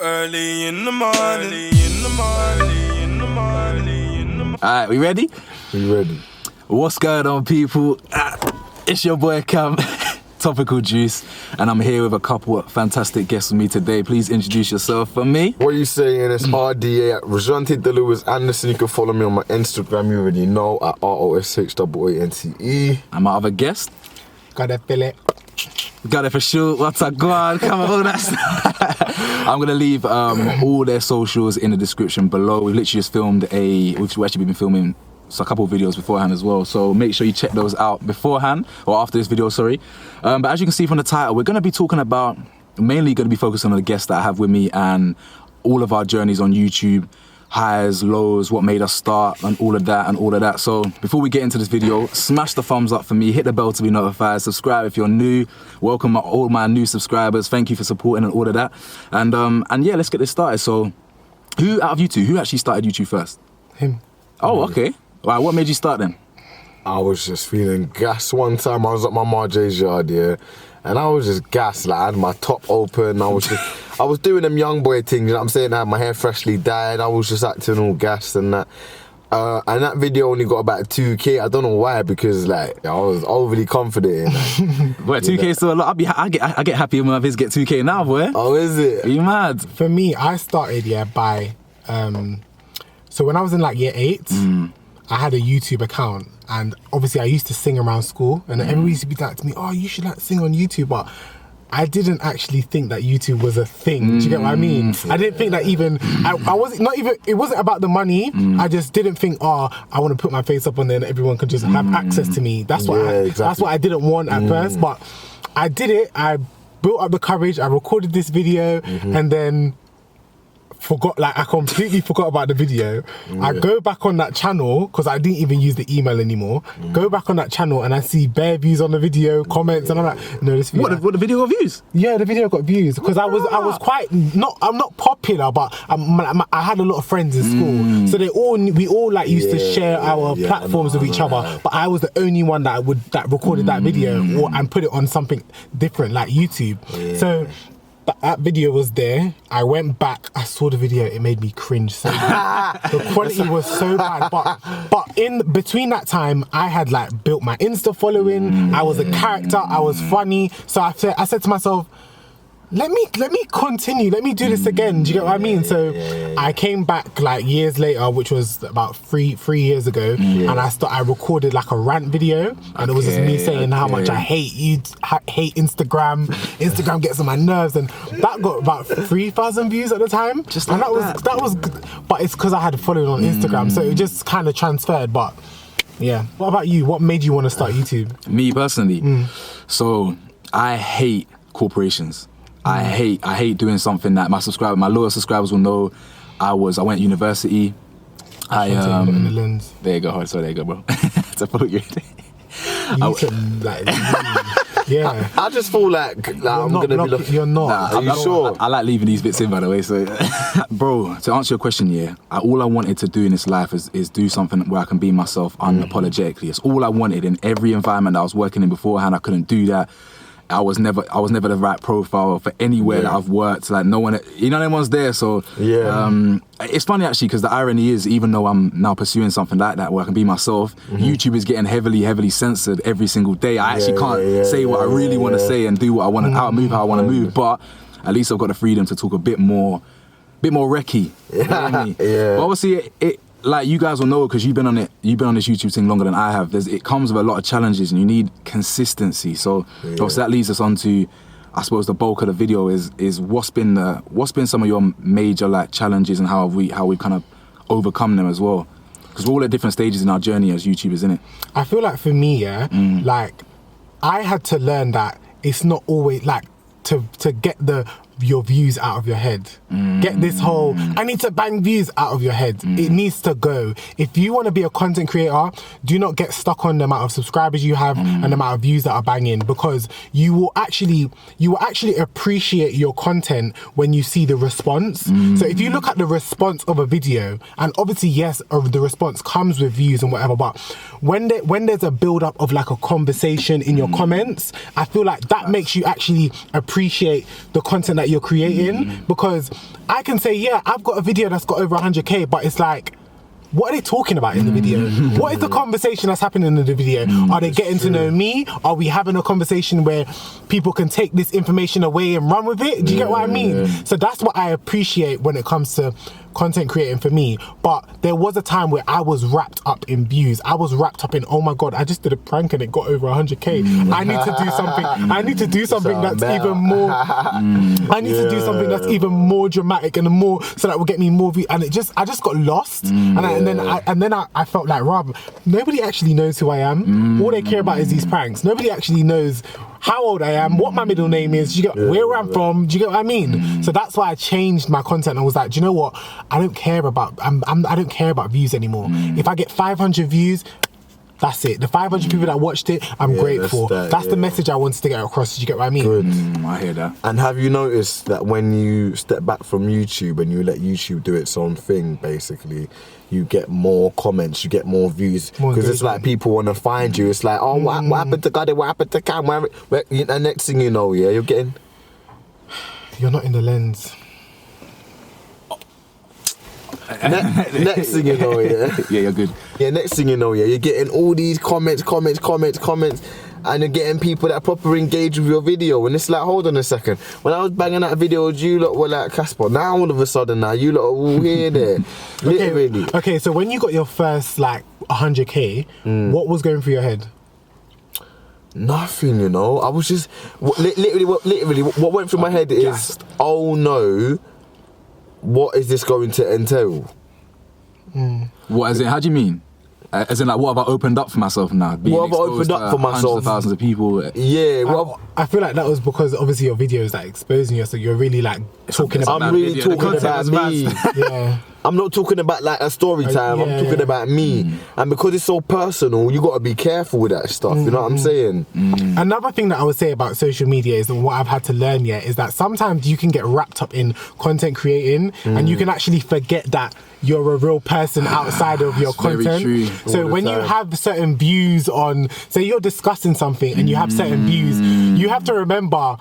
Early in the morning. Alright, we ready? We ready. What's going on, people? It's your boy Cam, Topical Juice, and I'm here with a couple of fantastic guests with me today. Please introduce yourself for me. What are you saying? It's RDA at Rajante DeLewis Anderson. You can follow me on my Instagram, you already know, at ROSHAANTE. And my other guest. Gotta feel it. Got it for sure. What's up? Go on, come on, all that stuff. I'm gonna leave all their socials in the description below. We've literally just filmed we've actually been filming a couple of videos beforehand as well. So make sure you check those out beforehand, or after this video, sorry. But as you can see from the title, we're gonna be talking about, mainly gonna be focusing on the guests that I have with me and all of our journeys on YouTube. Highs, lows, what made us start, and all of that. So before we get into this video, smash the thumbs up for me, hit the bell to be notified, subscribe if you're new. Welcome all my new subscribers. Thank you for supporting and all of that. And yeah, let's get this started. So who out of you two, who actually started YouTube first? Him. Oh, okay. All right, what made you start then? I was just feeling gas one time. I was at my Marjay's yard, yeah, and I was just gassed. Like, I had my top open. I was doing them young boy things, you know what I'm saying? I had my hair freshly dyed. I was just acting all gassed and that. And that video only got about 2K. I don't know why, because like I was overly confident. Boy, 2K is still a lot. I get happy when my vids get 2K now, boy. Oh, is it? Are you mad? For me, I started by so when I was in like year 8, I had a YouTube account, and obviously I used to sing around school, and everybody used to be like to me, "Oh, you should like sing on YouTube," but I didn't actually think that YouTube was a thing. Do you get what I mean? I didn't think that even, I wasn't, not even, it wasn't about the money. I just didn't think, oh, I want to put my face up on there and everyone can just have access to me. That's what that's what I didn't want at first, but I did it. I built up the courage. I recorded this video and then I completely forgot about the video. I go back on that channel, because I didn't even use the email anymore. Go back on that channel and I see bare views on the video, comments, and I'm like, no, this video. What the video got views? Yeah, the video got views, because I was quite, I'm not popular, but I had a lot of friends in school. So we all like used to share our platforms with each other, but I was the only one that recorded that video and put it on something different, like YouTube. So that video was there. I went back, I saw the video, it made me cringe so bad. The quality was so bad, but in between that time, I had like built my Insta following. I was a character, I was funny. So I said to myself, let me continue, let me do this again. Do you get what I mean? So I came back like years later, which was about three years ago, and I recorded like a rant video, and it was just me saying how much I hate Instagram. Instagram gets on my nerves, and that got about 3,000 views at the time. Just like that was, but it's because I had a following on Instagram, so it just kind of transferred. But yeah, what about you? What made you want to start YouTube? Me personally, so I hate corporations. I hate doing something that my loyal subscribers will know. I went to university. In the lens. There you go. So there you go, bro. To put you. Yeah. I just feel like I'm gonna be looking. You're not. Are you sure? I like leaving these bits in, by the way. So, bro, to answer your question, all I wanted to do in this life is do something where I can be myself unapologetically. It's all I wanted. In every environment that I was working in beforehand, I couldn't do that. I was never the right profile for anywhere that I've worked. Like no one, no one's there. So it's funny actually, because the irony is, even though I'm now pursuing something like that where I can be myself, YouTube is getting heavily censored every single day. I actually can't say what I really want to say and do what I want to, move how I want to move. But at least I've got the freedom to talk a bit more recce. You know what I mean? But obviously it like you guys will know, because you've been on this YouTube thing longer than I have. It comes with a lot of challenges, and you need consistency. So obviously that leads us on to, I suppose, the bulk of the video is what's been some of your major like challenges, and how we've kind of overcome them as well, because we're all at different stages in our journey as YouTubers, isn't it? I feel like for me, like I had to learn that it's not always like to get your views out of your head. Get this whole, I need to bang views out of your head. It needs to go. If you want to be a content creator, do not get stuck on the amount of subscribers you have and the amount of views that are banging, because you will actually appreciate your content when you see the response. So if you look at the response of a video, and obviously yes, the response comes with views and whatever, but when there's a build up of like a conversation in your comments, I feel like that makes you actually appreciate the content that that you're creating, because I can say, yeah, I've got a video that's got over 100k, but it's like, what are they talking about in the video? What is the conversation that's happening in the video? Are they getting to know me? Are we having a conversation where people can take this information away and run with it? Do you get what I mean? So that's what I appreciate when it comes to content creating for me. But there was a time where I was wrapped up in views. I was wrapped up in, oh my God, I just did a prank and it got over 100k. I need to do something. I need to do something that's even more. I need to do something that's even more dramatic and more, so that will get me more views. And I just got lost. And then I felt like, Rob, nobody actually knows who I am. All they care about is these pranks. Nobody actually knows how old I am, what my middle name is, do you get where I'm from, do you get what I mean? So that's why I changed my content and was like, do you know what? I don't care about I don't care about views anymore. If I get 500 views, that's it. The 500 people that watched it, I'm grateful. That's the message I wanted to get across. Do you get what I mean? Good. I hear that. And have you noticed that when you step back from YouTube and you let YouTube do its own thing, basically, you get more comments, you get more views, because it's like people want to find you. It's like, oh, what happened to God? What happened to Cam? And next thing you know, you're getting... You're not in the lens. Next thing you know, yeah, you're good. Yeah, next thing you know, you're getting all these comments, and you're getting people that proper engage with your video. And it's like, hold on a second. When I was banging out videos, you lot were like Casper. Now all of a sudden, now you lot are all here there. Literally. Okay, so when you got your first like 100k, what was going through your head? Nothing, you know. I was just literally what went through my head is, oh no, what is this going to entail? What, as in, how do you mean? As in, like, what have I opened up for myself now? What have I opened up for myself? Hundreds of thousands of people. Yeah. I feel like that was because obviously your video is like exposing you, so you're really like talking about. I'm really talking about me. Yeah. I'm not talking about like a story time. I'm talking about me. And because it's so personal, you got to be careful with that stuff. You know what I'm saying? Another thing that I would say about social media is, and what I've had to learn yet, is that sometimes you can get wrapped up in content creating, and you can actually forget that you're a real person outside of your content. Very true. So when you have certain views on, say you're discussing something and you have certain views, you have to remember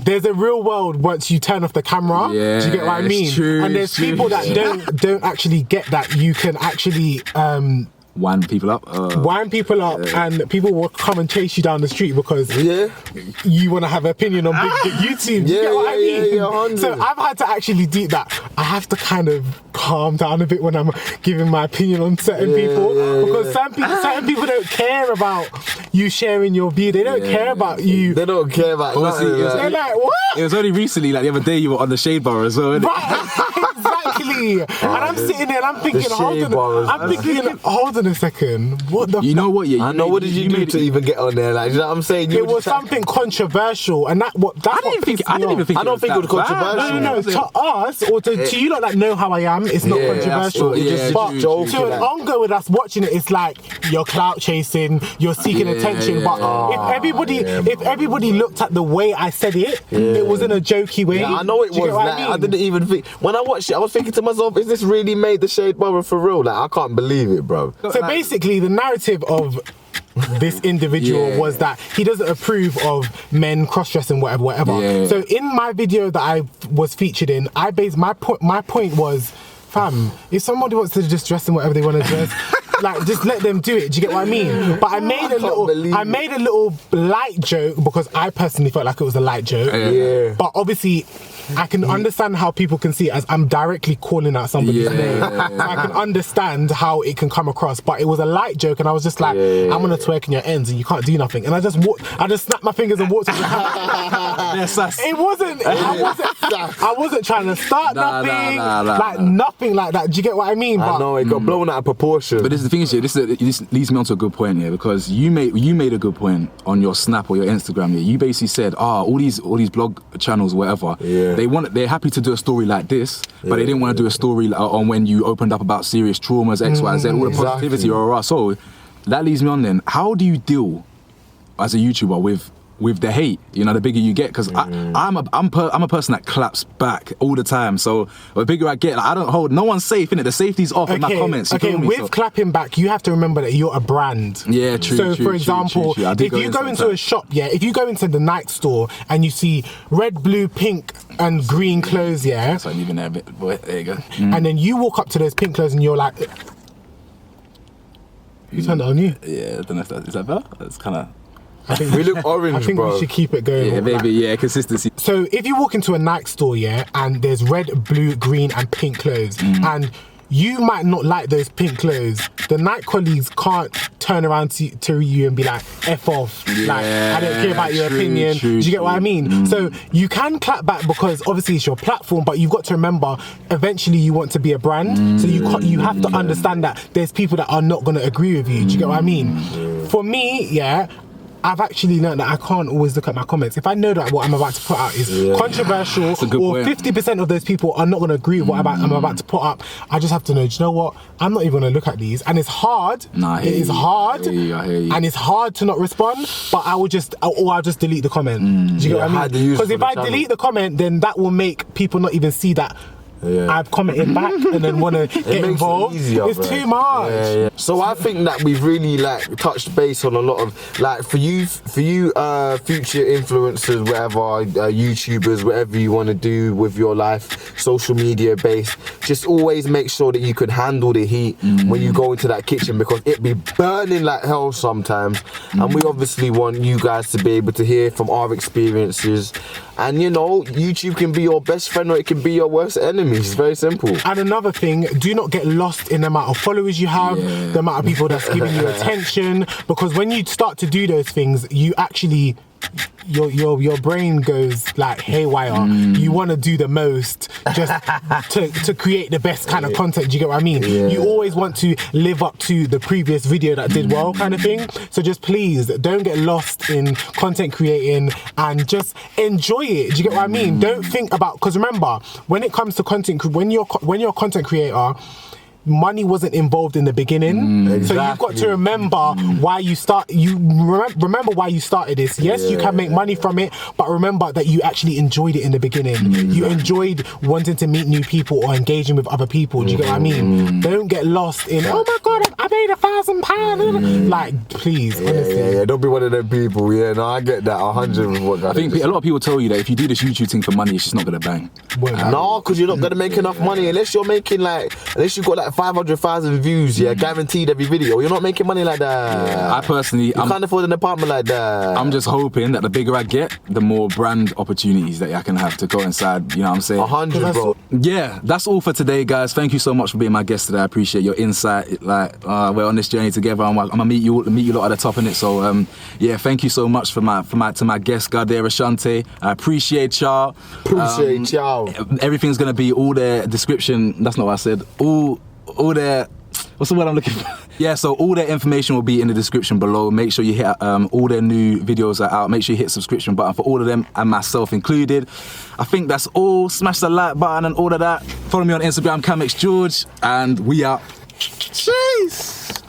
there's a real world once you turn off the camera. Yeah, do you get what I mean? true, and there's people that don't actually get that you can actually wind people up, and people will come and chase you down the street because you want to have an opinion on big YouTube. Do you get what I mean? So I've had to actually do that. I have to kind of calm down a bit when I'm giving my opinion on certain people, because certain people don't care about you sharing your view. They don't care about you. They don't care about They're like, what? It was only recently, like the other day, you were on the shade bar as well, innit? Right, exactly. And I'm sitting there and I'm thinking, hold on a second. What the? You know what? Yeah, I know. What did you do to even get on there? Like, you know what I'm saying? It was something controversial, and I don't think it was controversial. No. To us, or to you lot that know how I am, it's not controversial. But to an ongoing with us watching it, it's like you're clout chasing, you're seeking attention. But if everybody looked at the way I said it, it was in a jokey way. Yeah, I know it was. Like, I didn't even think. When I watched it, I was thinking to myself, is this really made the shade bar for real? Like, I can't believe it, bro. So basically, the narrative of this individual was that he doesn't approve of men cross-dressing, whatever. So in my video that I was featured in, I based my point was, fam, if somebody wants to just dress in whatever they want to dress, like, just let them do it. Do you get what I mean? But I made a little light joke because I personally felt like it was a light joke. But obviously, I can understand how people can see it as I'm directly calling out somebody's name. So I can understand how it can come across. But it was a light joke, and I was just like, I'm gonna twerk in your ends, and you can't do nothing. And I just snapped my fingers and walked to the house. I wasn't trying to start nothing like that. Do you get what I mean? I know, it got blown out of proportion. But the thing is, this leads me on to a good point here, because you made a good point on your Snap or your Instagram here. You basically said, all these blog channels, whatever, they're happy to do a story like this, but they didn't want to do a story on when you opened up about serious traumas, X, Y, Z, all the positivity. So that leads me on then. How do you deal as a YouTuber with with the hate, you know, the bigger you get. Because I'm a person that claps back all the time. So the bigger I get, like, I don't hold. No one's safe, innit? The safety's off in my comments. You feel me? With clapping back, you have to remember that you're a brand. Yeah, true. So, for example, if you go into a shop, if you go into the Nike store and you see red, blue, pink, and green clothes, So I'm even there a bit, boy. There you go. And then you walk up to those pink clothes and you're like, you turned it on you. Yeah, I don't know if that is that better. It's kind of. I think we look orange, I think bro. we should keep it going. Yeah, maybe, consistency. So if you walk into a Nike store, and there's red, blue, green, and pink clothes, and you might not like those pink clothes, the Nike colleagues can't turn around to you and be like, F off. Yeah, like, I don't care about your opinion. Do you get what I mean? So you can clap back because obviously it's your platform, but you've got to remember, eventually you want to be a brand. So you have to understand that there's people that are not going to agree with you. Do you get what I mean? For me, I've actually learned that I can't always look at my comments. If I know that what I'm about to put out is controversial, or 50% of those people are not going to agree with what I'm about to put up, I just have to know, do you know what? I'm not even going to look at these. And it's hard. Nah, it is hard. I hear you. And it's hard to not respond, but I'll just delete the comment. Do you get what I mean? Because if I delete the comment, then that will make people not even see that I've commented back and then want to get involved. It's too much. So I think that we've really like touched base on a lot of like for you future influencers, whatever, YouTubers, whatever you want to do with your life, social media based. Just always make sure that you can handle the heat when you go into that kitchen, because it be burning like hell sometimes. And we obviously want you guys to be able to hear from our experiences. And you know, YouTube can be your best friend or it can be your worst enemy. It's very simple. And another thing, do not get lost in the amount of followers you have, the amount of people that's giving you attention, because when you start to do those things, you actually, your brain goes like haywire. You want to do the most just to create the best kind of content. Do you get what I mean? You always want to live up to the previous video that did well, kind of thing. So just please don't get lost in content creating and just enjoy it. Do you get what I mean? Don't think about, because remember, when it comes to content, when you're a content creator, money wasn't involved in the beginning. Exactly. So you've got to remember why you remember why you started this. Yes, you can make money from it, but remember that you actually enjoyed it in the beginning. You enjoyed wanting to meet new people or engaging with other people. Do you get what I mean? Don't get lost in, oh my God, I made £1,000. Like, please, honestly. Yeah, don't be one of them people. Yeah, no, I get that 100 with what I think a lot of people tell you that if you do this YouTube thing for money, it's just not gonna bang. No, because you're not gonna make enough money unless you're making unless you've got like 500,000 views, guaranteed every video. You're not making money like that. I personally, you can't afford an apartment like that. I'm just hoping that the bigger I get, the more brand opportunities that I can have to go inside. You know what I'm saying? 100, bro. Yeah, that's all for today, guys. Thank you so much for being my guest today. I appreciate your insight. Like, we're on this journey together. I'm gonna meet you lot at the top in it. So, thank you so much to my guest, Gardere Ashante. I appreciate y'all. Appreciate y'all. Everything's gonna be all their description. That's not what I said. All their, what's the word I'm looking for? Yeah, so all their information will be in the description below. Make sure you hit all their new videos are out. Make sure you hit subscription button for all of them and myself included. I think that's all. Smash the like button and all of that. Follow me on Instagram, CamXGeorge, and we out. Cheers.